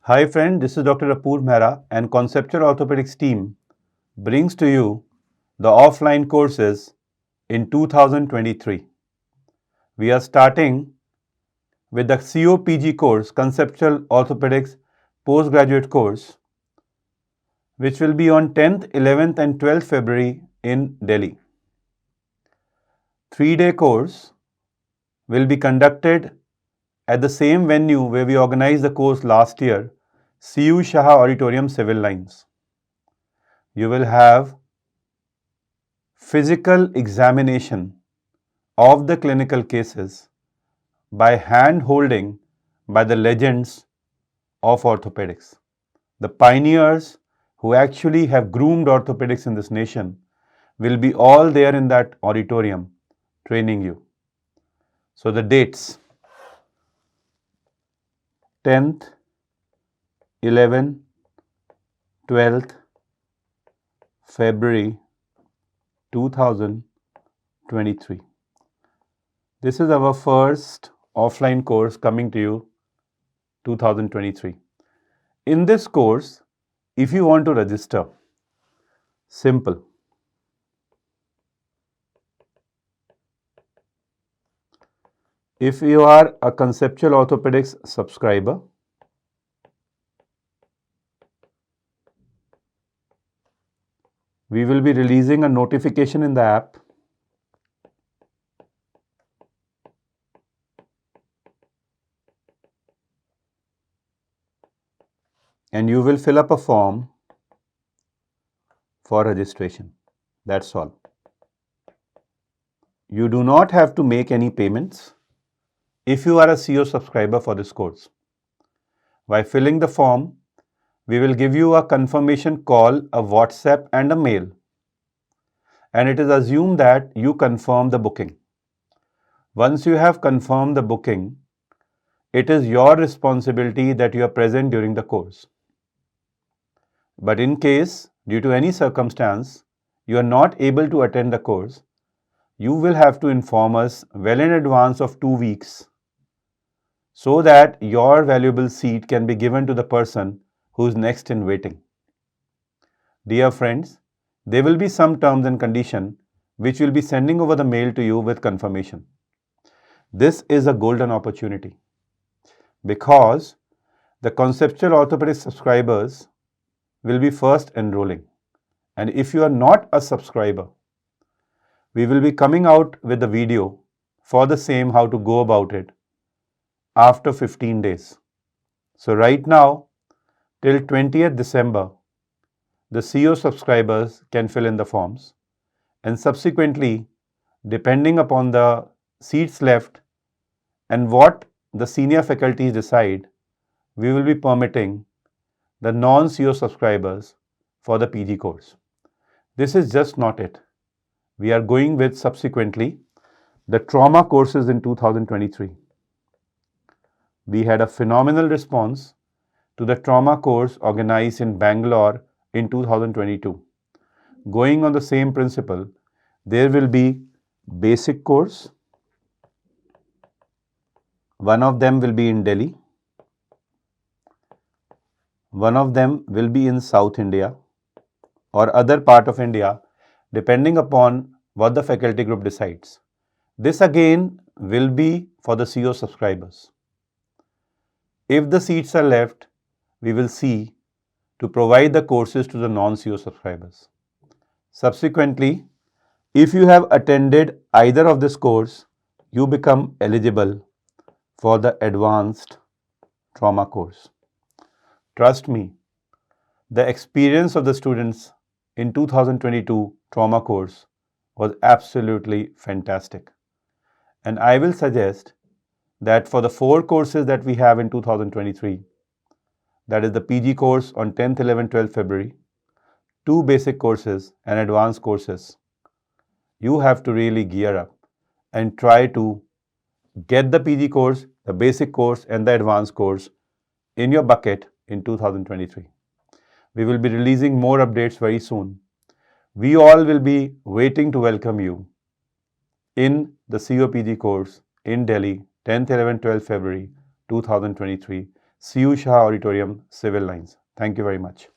Hi friend, this is Dr. Apurv Mehra and Conceptual Orthopedics team brings to you the offline courses in 2023. We are starting with the COPG course, Conceptual Orthopedics Postgraduate course, which will be on 10th, 11th and 12th February in Delhi. 3-day course will be conducted at the same venue where we organized the course last year, CU Shah Auditorium, Civil Lines. You will have physical examination of the clinical cases by hand holding by the legends of orthopedics, the pioneers who actually have groomed orthopedics in this nation will be all there in that auditorium training you. So the dates 10th, 11th, 12th February 2023. This is our first offline course coming to you 2023. In this course, if you want to register, simple. If you are a Conceptual Orthopedics subscriber, we will be releasing a notification in the app and you will fill up a form for registration. That's all. You do not have to make any payments if you are a CO subscriber for this course. By filling the form, we will give you a confirmation call, a WhatsApp and a mail. And it is assumed that you confirm the booking. Once you have confirmed the booking, it is your responsibility that you are present during the course. But in case, due to any circumstance, you are not able to attend the course, you will have to inform us well in advance of 2 weeks so that your valuable seat can be given to the person who is next in waiting. Dear friends, there will be some terms and conditions which will be sending over the mail to you with confirmation. This is a golden opportunity because the Conceptual Orthopedic subscribers will be first enrolling. And if you are not a subscriber, we will be coming out with the video for the same how to go about it after 15 days. So right now, till 20th December, the CO subscribers can fill in the forms and subsequently, depending upon the seats left and what the senior faculties decide, we will be permitting the non-CO subscribers for the PG course. This is just not it. We are going with subsequently the trauma courses in 2023. We had a phenomenal response to the trauma course organized in Bangalore in 2022. Going on the same principle, there will be basic course. One of them will be in Delhi. One of them will be in South India or other part of India, depending upon what the faculty group decides. This again will be for the CO subscribers. If the seats are left, we will see to provide the courses to the non-CO subscribers. Subsequently, if you have attended either of this course, you become eligible for the advanced trauma course. Trust me, the experience of the students in 2022 trauma course was absolutely fantastic. And I will suggest that for the 4 courses that we have in 2023, that is the PG course on 10th, 11th, 12th February, 2 basic courses and advanced courses, you have to really gear up and try to get the PG course, the basic course and the advanced course in your bucket in 2023. We will be releasing more updates very soon. We all will be waiting to welcome you in the COPG course in Delhi, 10th, 11th, 12th February 2023. CU Shah Auditorium, Civil Lines. Thank you very much.